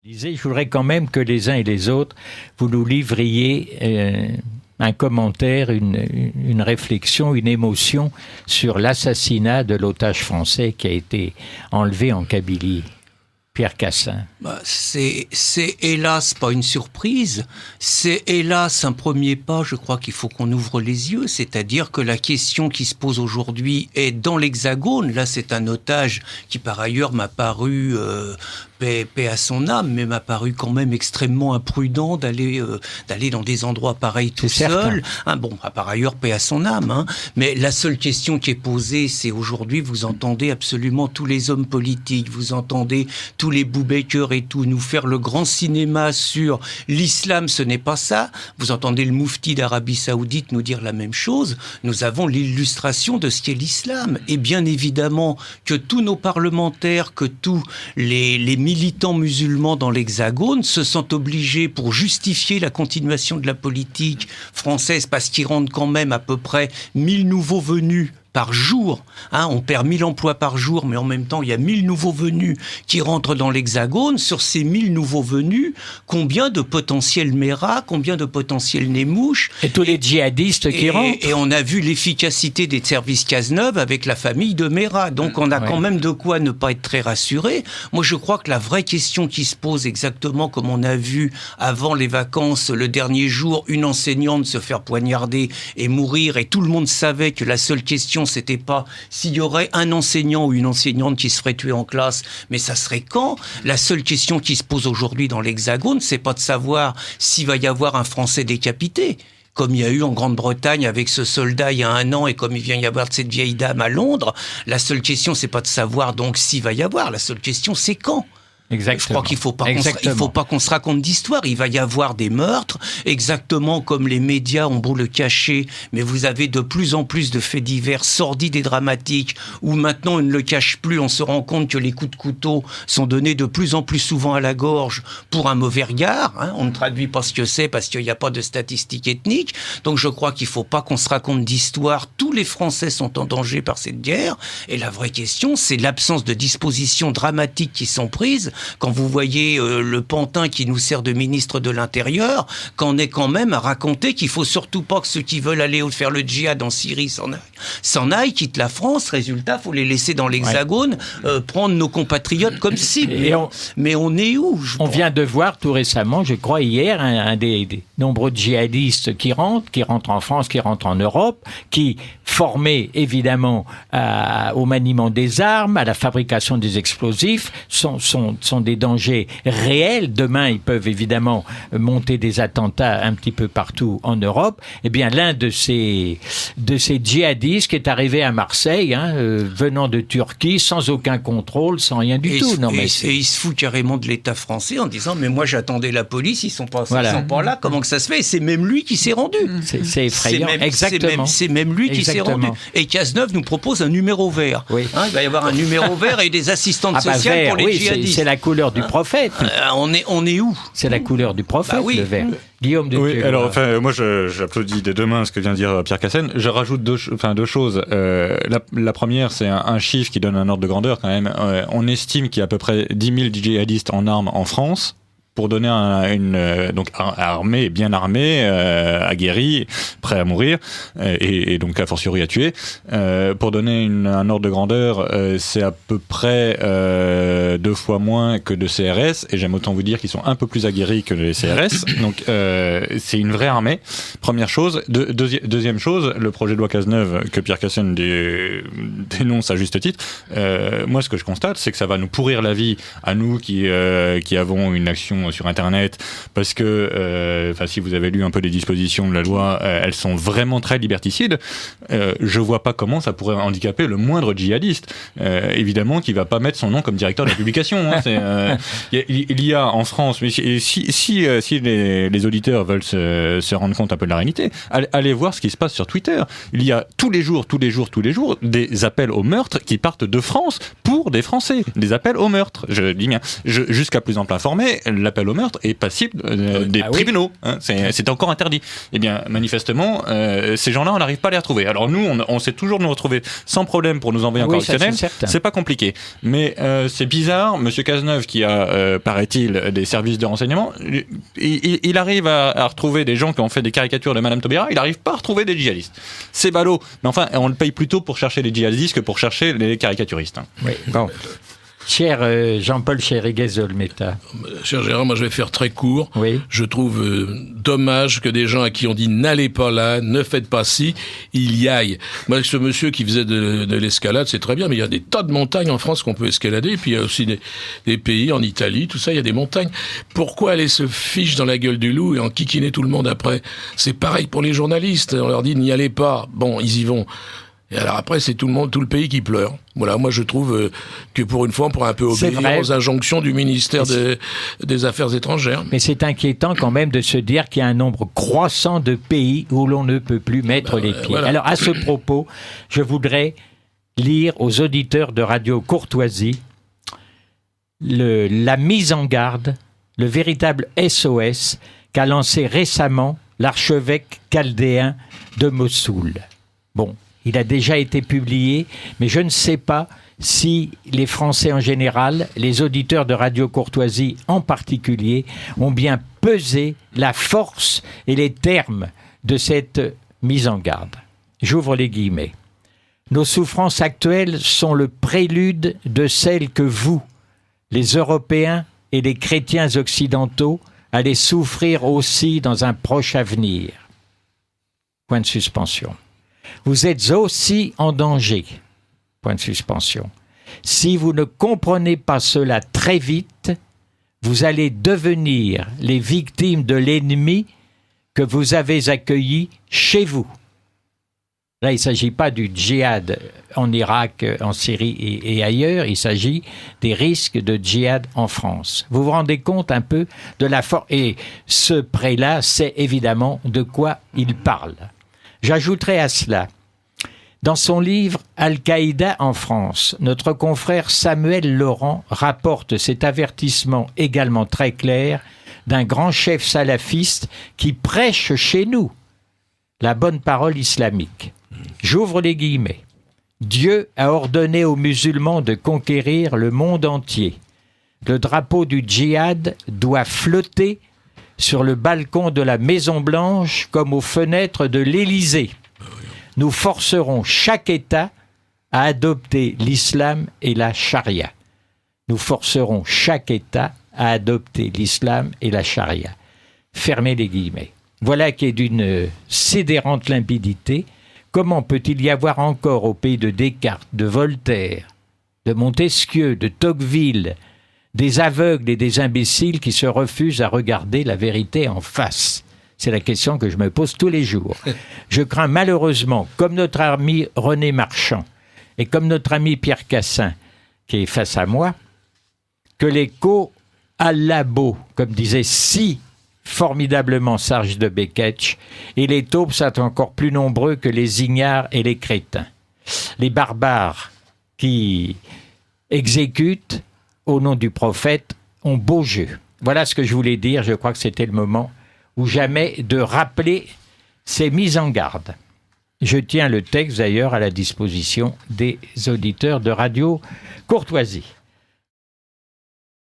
Je voudrais quand même que les uns et les autres, vous nous livriez un commentaire, une réflexion, une émotion sur l'assassinat de l'otage français qui a été enlevé en Kabylie. Pierre Cassens. C'est hélas pas une surprise, c'est hélas un premier pas, je crois qu'il faut qu'on ouvre les yeux, c'est-à-dire que la question qui se pose aujourd'hui est dans l'Hexagone, là c'est un otage qui par ailleurs m'a paru, paix à son âme, mais m'a paru quand même extrêmement imprudent d'aller dans des endroits pareils tout seul. Par ailleurs, paix à son âme, mais la seule question qui est posée, c'est aujourd'hui, vous entendez absolument tous les hommes politiques, vous entendez tous les Boubekers et tout, nous faire le grand cinéma sur l'islam, ce n'est pas ça. Vous entendez le moufti d'Arabie Saoudite nous dire la même chose. Nous avons l'illustration de ce qu'est l'islam. Et bien évidemment que tous nos parlementaires, que tous les militants musulmans dans l'Hexagone se sentent obligés, pour justifier la continuation de la politique française, parce qu'ils rendent quand même à peu près 1000 nouveaux venus par jour, on perd 1000 emplois par jour, mais en même temps, il y a 1000 nouveaux venus qui rentrent dans l'Hexagone. Sur ces 1000 nouveaux venus, combien de potentiels Méras, combien de potentiels Némouches? Et tous les djihadistes qui rentrent. Et on a vu l'efficacité des services Cazeneuve avec la famille de Méras. Donc on a quand même de quoi ne pas être très rassuré. Moi, je crois que la vraie question qui se pose, exactement comme on a vu avant les vacances, le dernier jour, une enseignante se faire poignarder et mourir, et tout le monde savait que la seule question, c'était pas s'il y aurait un enseignant ou une enseignante qui se ferait tuer en classe, mais ça serait quand. La seule question qui se pose aujourd'hui dans l'Hexagone, c'est pas de savoir s'il va y avoir un Français décapité, comme il y a eu en Grande-Bretagne avec ce soldat il y a 1 an, et comme il vient y avoir de cette vieille dame à Londres. La seule question, c'est pas de savoir donc s'il va y avoir. La seule question, c'est quand. Exactement. Je crois qu'il faut pas qu'on se raconte d'histoire. Il va y avoir des meurtres, exactement comme les médias ont beau le cacher, mais vous avez de plus en plus de faits divers sordides et dramatiques, où maintenant on ne le cache plus. On se rend compte que les coups de couteau sont donnés de plus en plus souvent à la gorge pour un mauvais regard. On ne traduit pas ce que c'est parce qu'il n'y a pas de statistiques ethniques. Donc je crois qu'il faut pas qu'on se raconte d'histoire. Tous les Français sont en danger par cette guerre. Et la vraie question, c'est l'absence de dispositions dramatiques qui sont prises. Quand vous voyez le pantin qui nous sert de ministre de l'Intérieur, qu'on est quand même à raconter qu'il faut surtout pas que ceux qui veulent aller faire le djihad en Syrie s'en aillent, quittent la France. Résultat, faut les laisser dans l'Hexagone, prendre nos compatriotes comme cible. Mais on est où? On vient de voir tout récemment, je crois hier, un des nombreux djihadistes qui rentrent en France, qui rentrent en Europe, qui, formés évidemment au maniement des armes, à la fabrication des explosifs, sont des dangers réels. Demain, ils peuvent évidemment monter des attentats un petit peu partout en Europe. Eh bien, l'un de ces djihadistes qui est arrivé à Marseille, venant de Turquie, sans aucun contrôle, sans rien du tout. Et il se fout carrément de l'État français en disant « Mais moi, j'attendais la police, ils sont pas là. Comment que ça se fait ?» Et c'est même lui qui s'est rendu. C'est effrayant. Exactement. C'est même lui qui s'est rendu. Et Cazeneuve nous propose un numéro vert. Oui. Il va y avoir un numéro vert et des assistantes sociales pour les djihadistes. C'est la couleur du prophète. On est où? C'est la couleur du prophète, le vert. Guillaume de Oui, alors moi j'applaudis des deux mains ce que vient de dire Pierre Cassens. Je rajoute deux choses. La première, c'est un chiffre qui donne un ordre de grandeur quand même. On estime qu'il y a à peu près 10 000 djihadistes en armes en France. Pour donner donc armé, bien armé, aguerri, prêt à mourir, et donc a fortiori à tuer. Pour donner un ordre de grandeur, c'est à peu près 2 fois moins que de CRS, et j'aime autant vous dire qu'ils sont un peu plus aguerris que les CRS. Donc c'est une vraie armée. Première chose. Deuxième chose, le projet de loi Cazeneuve que Pierre Cassens dénonce à juste titre. Moi, ce que je constate, c'est que ça va nous pourrir la vie à nous qui avons une action sur Internet, parce que si vous avez lu un peu les dispositions de la loi, elles sont vraiment très liberticides. Je vois pas comment ça pourrait handicaper le moindre djihadiste. Évidemment qu'il va pas mettre son nom comme directeur de la publication. Il y a en France, mais si les auditeurs veulent se rendre compte un peu de la réalité, allez voir ce qui se passe sur Twitter. Il y a tous les jours des appels au meurtre qui partent de France pour des Français. Des appels au meurtre. Je dis bien, jusqu'à plus ample informé, la appel au meurtre est passible des tribunaux. Hein, c'est encore interdit. Eh bien, manifestement, ces gens-là, on n'arrive pas à les retrouver. Alors nous, on sait toujours nous retrouver sans problème pour nous envoyer en correctionnel. C'est pas compliqué. Mais c'est bizarre. Monsieur Cazeneuve, qui a, paraît-il, des services de renseignement, il arrive à retrouver des gens qui ont fait des caricatures de Madame Taubira. Il n'arrive pas à retrouver des djihadistes. C'est ballot. Mais enfin, on le paye plutôt pour chercher les djihadistes que pour chercher les caricaturistes. Hein. Oui. Bon. Cher Jean-Paul Chériguez-Olmeta. Cher Gérard, moi je vais faire très court. Oui. Je trouve dommage que des gens à qui on dit n'allez pas là, ne faites pas ci, ils y aillent. Moi, ce monsieur qui faisait de l'escalade, c'est très bien, mais il y a des tas de montagnes en France qu'on peut escalader, et puis il y a aussi des pays, en Italie, tout ça, il y a des montagnes. Pourquoi aller se fiche dans la gueule du loup et en kikiner tout le monde après? C'est pareil pour les journalistes, on leur dit n'y allez pas. Bon, ils y vont. Et alors après, c'est tout le pays qui pleure. Voilà, moi je trouve que pour une fois, on pourrait un peu obéir aux injonctions du ministère des Affaires étrangères. Mais c'est inquiétant quand même de se dire qu'il y a un nombre croissant de pays où l'on ne peut plus mettre les pieds. Voilà. Alors à ce propos, je voudrais lire aux auditeurs de Radio Courtoisie la mise en garde, le véritable SOS qu'a lancé récemment l'archevêque chaldéen de Mossoul. Bon. Il a déjà été publié, mais je ne sais pas si les Français en général, les auditeurs de Radio Courtoisie en particulier, ont bien pesé la force et les termes de cette mise en garde. J'ouvre les guillemets. Nos souffrances actuelles sont le prélude de celles que vous, les Européens et les chrétiens occidentaux, allez souffrir aussi dans un proche avenir. Point de suspension. Vous êtes aussi en danger. Point de suspension. Si vous ne comprenez pas cela très vite, vous allez devenir les victimes de l'ennemi que vous avez accueilli chez vous. Là, il ne s'agit pas du djihad en Irak, en Syrie et ailleurs, il s'agit des risques de djihad en France. Vous vous rendez compte un peu de la force. Et ce prélat sait évidemment de quoi il parle. J'ajouterai à cela, dans son livre « Al-Qaïda en France », notre confrère Samuel Laurent rapporte cet avertissement également très clair d'un grand chef salafiste qui prêche chez nous la bonne parole islamique. J'ouvre les guillemets. « Dieu a ordonné aux musulmans de conquérir le monde entier. Le drapeau du djihad doit flotter sur le balcon de la Maison-Blanche comme aux fenêtres de l'Élysée. Nous forcerons chaque État à adopter l'islam et la charia. Nous forcerons chaque État à adopter l'islam et la charia. » Fermez les guillemets. Voilà qui est d'une sidérante limpidité. Comment peut-il y avoir encore au pays de Descartes, de Voltaire, de Montesquieu, de Tocqueville, des aveugles et des imbéciles qui se refusent à regarder la vérité en face? C'est la question que je me pose tous les jours. Je crains malheureusement, comme notre ami René Marchand et comme notre ami Pierre Cassin, qui est face à moi, que l'écho à labo, comme disait si formidablement Serge de Beketch, et les taupes sont encore plus nombreux que les ignares et les crétins. Les barbares qui exécutent au nom du prophète ont beau jeu. Voilà ce que je voulais dire. Je crois que c'était le moment ou jamais de rappeler ces mises en garde. Je tiens le texte d'ailleurs à la disposition des auditeurs de Radio Courtoisie.